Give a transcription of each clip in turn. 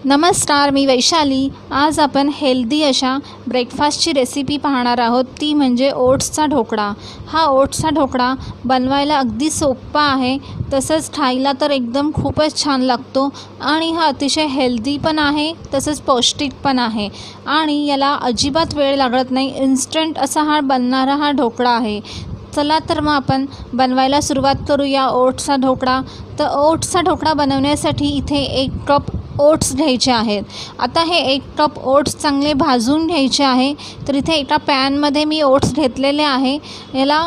नमस्कार, मी वैशाली। आज आपण हेल्दी अशा ब्रेकफास्टची रेसिपी पाहणार आहोत, ती म्हणजे ओट्सचा ढोकळा। हा ओट्सचा ढोकळा बनवायला अगदी सोपा आहे, तसंच खायला तर एकदम खूपच छान लागतो आणि हा अतिशय हेल्दी पण आहे, तसंच पौष्टिक पण आहे आणि याला अजिबात वेळ लागत नाही। इन्स्टंट असा हा बनणारा हा ढोकळा आहे। चला तर मग आपण बनवायला सुरुवात करूया ओट्सचा ढोकळा। तर ओट्सचा ढोकळा बनवण्यासाठी इथे 1 कप ओट्स घ्यायचे आहेत। आता हे 1 कप ओट्स चांगले भाजून घ्यायचे आहे। तर इथे एका पॅनमध्ये मी ओट्स घेतलेले आहे। याला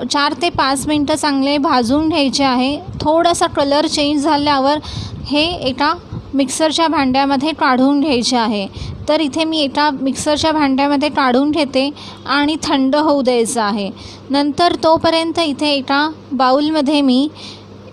4 ते 5 मिनटं चांगले भाजून घ्यायचे आहे। थोडासा कलर चेंज झाल्यावर हे एका मिक्सरच्या भांड्यामध्ये काढून घ्यायचे आहे। तर इथे मी एका मिक्सरच्या भांड्यामध्ये काढून घेते आणि थंड होऊ द्यायचं आहे। नंतर तोपर्यंत इथे एका बाउलमध्ये मी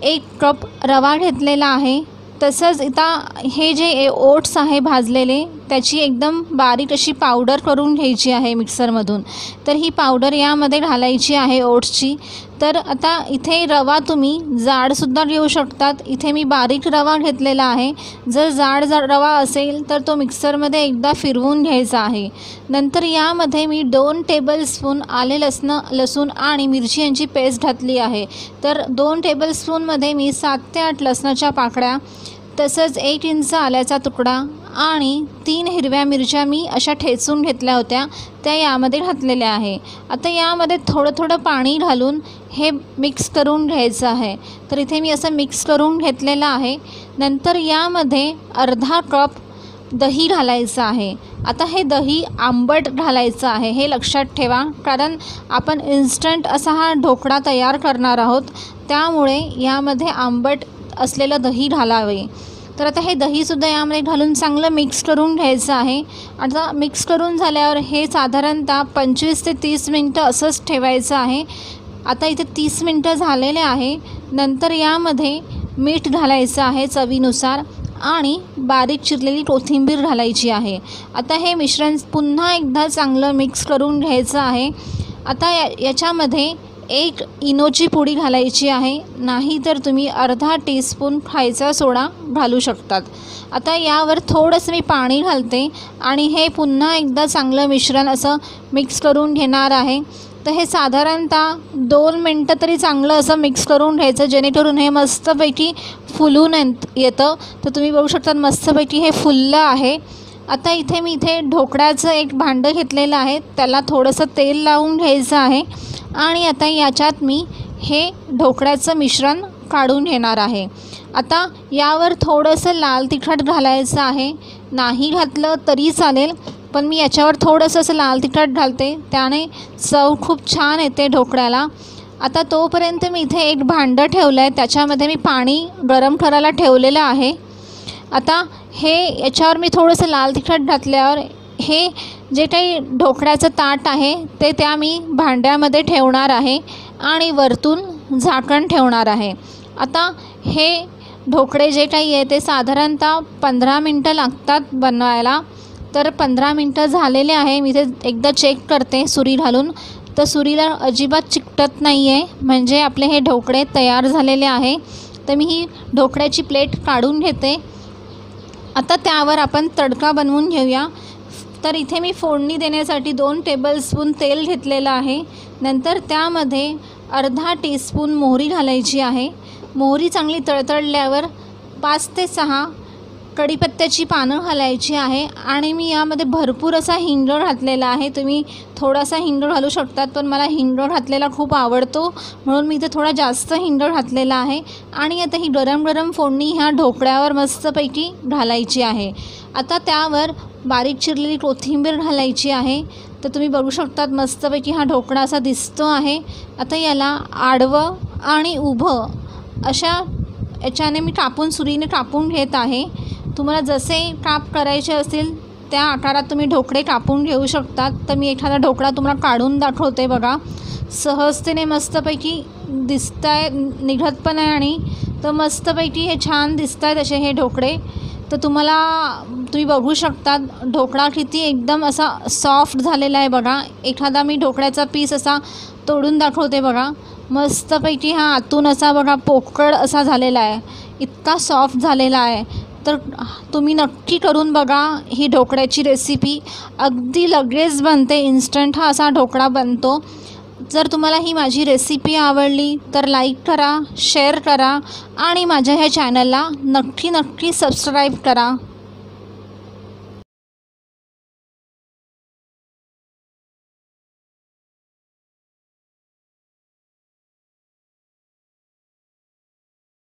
1 कप रवा घेतलेला आहे। तसंच इथं हे जे ओट्स आहे भाजलेले, त्याची एकदम बारीक अशी पावडर करून घ्यायची आहे मिक्सरमधून। तर ही पावडर यामध्ये घालायची आहे ओट्सची। तर आता इथे रवा तुम्ही जाडसुद्धा घेऊ शकतात। इथे मी बारीक रवा घेतलेला आहे। जर जाड रवा असेल तर तो मिक्सरमध्ये एकदा फिरवून घ्यायचा आहे। नंतर यामध्ये मी 2 टेबलस्पून आले लसूण आणि मिरची यांची पेस्ट घातली आहे। तर 2 टेबलस्पूनमध्ये मी 7 ते 8 लसणाच्या पाकळ्या, तसंच 1 इंच आल्याचा तुकडा आणि 3 हिरव्या मिरच्या मी अशा ठेचून घेतल्या होत्या, त्या यामध्ये घातलेल्या आहे। आता यामध्ये थोडं पाणी घालून हे मिक्स करून घ्यायचं आहे। तर इथे मी असं मिक्स करून घेतलेलं आहे। नंतर यामध्ये अर्धा कप दही घालायचं आहे। आता हे दही आंबट घालायचं आहे, हे लक्षात ठेवा, कारण आपण इन्स्टंट असा हा ढोकळा तयार करणार आहोत, त्यामुळे यामध्ये आंबट असलेलं दही घालावे। तर आता हे दहीसुद्धा यामध्ये घालून चांगलं मिक्स करून घ्यायचं आहे। आता मिक्स करून झाल्यावर हे साधारणतः 25 ते 30 मिनटं असंच ठेवायचं आहे। आता इथे 30 मिनटं झालेले आहे। नंतर यामध्ये मीठ घालायचं आहे चवीनुसार आणि बारीक चिरलेली कोथिंबीर घालायची आहे। आता हे मिश्रण पुन्हा एकदा चांगलं मिक्स करून घ्यायचं आहे। आता याच्यामध्ये 1 इनोची पुडी घालायची आहे, नाही तर तुम्ही अर्धा टीस्पून खायचा सोडा घालू शकतात। आता यावर थोडंसं मी पाणी घालते आणि हे पुन्हा एकदा चांगलं मिश्रण असं मिक्स करून घेणार आहे। तर हे साधारणतः 2 मिनटं तरी चांगलं असं मिक्स करून घ्यायचं, जेणेकरून हे मस्तपैकी फुलून येतं। तर तुम्ही बघू शकता मस्तपैकी हे फुललं आहे। आता इथे मी ढोकळ्याचं 1 भांडं घेतलेलं आहे, त्याला थोडंसं तेल लावून घ्यायचं आहे आणि आता याच्यात मी हे ढोकळ्याचं मिश्रण काढून घेणार आहे। आता यावर थोडंसं लाल तिखट घालायचं आहे, नाही घातलं तरी चालेल, पण मी याच्यावर थोडंसं असं लाल तिखट घालते, त्याने चव खूप छान येते ढोकळ्याला। आता तोपर्यंत मी इथे 1 भांडं ठेवलं आहे, त्याच्यामध्ये मी पाणी गरम करायला ठेवलेलं आहे। आता याच्यावर मी थोडंसं लाल तिखट घातल्यावर हे जे काही ढोकळ्याचं ताट आहे ते त्या मी भांड्यामध्ये ठेवणार आहे आणि वरतून झाकण ठेवणार आहे। आता हे ढोकळे जे काही आहे ते साधारणतः 15 मिनटं लागतात बनवायला। तर 15 मिनटं झालेले आहे। मी ते एकदा चेक करते सुरी घालून, तर सुरीला अजिबात चिकटत नाही आहे, म्हणजे आपले हे ढोकळे तयार झालेले आहे। तर मी ही ढोकळ्याची प्लेट काढून घेते। आता त्यावर आपण तडका बनवून घेऊया। तर इथे मी फोडणी देण्यासाठी 2 टेबलस्पून तेल घेतलेलं आहे। नंतर त्यामध्ये अर्धा टीस्पून मोहरी घालायची आहे। मोहरी चांगली तळतळल्यावर 5 ते 6 कढीपत्त्याची पानं घालायची आहे आणि मी यामध्ये भरपूर असा हिंग घातलेला आहे। तुम्ही थोडासा हिंग घालू शकतात, पण मला हिंग घातलेला खूप आवडतो, म्हणून मी इथे थोडा जास्त हिंग घातलेला आहे। आणि आता ही गरम फोडणी ह्या ढोकळ्यावर मस्तपैकी घालायची आहे। आता त्यावर बारीक चिरलेली कोथिंबीर घालायची आहे। तर तुम्ही बघू शकतात मस्तपैकी हा ढोकळा असा दिसतो आहे। आता याला आडवं आणि उभं अशा याच्याने मी सुरीने कापून घेत आहे। तुम्हाला जसे काप करायचे असतील त्या आकारात तुम्ही ढोकळे कापून घेऊ शकतात। तर मी एखादा ढोकळा तुम्हाला काढून दाखवते बघा, सहजतेने मस्तपैकी दिसत आहे, निघत पण आहे आणि तर मस्तपैकी हे छान दिसत आहेत असे हे ढोकळे। तर तुम्ही बघू शकता ढोकळा किती एकदम असा सॉफ्ट झालेला आहे बघा। एखादा मी ढोकळ्याचा पीस असा तोडून दाखवते बघा, मस्तपैकी हा आतून असा बघा पोकळ असा झालेला आहे, इतका सॉफ्ट झालेला आहे। तर तुम्ही नक्की करून बघा ही ढोकळ्याची रेसिपी. अगदी लगेच बनते, इन्स्टंट हा असा ढोकळा बनतो. जर तुम्हाला ही माझी रेसिपी आवडली तर लाईक करा, शेअर करा आणि माझ्या ह्या चॅनलला नक्की सबस्क्राईब करा.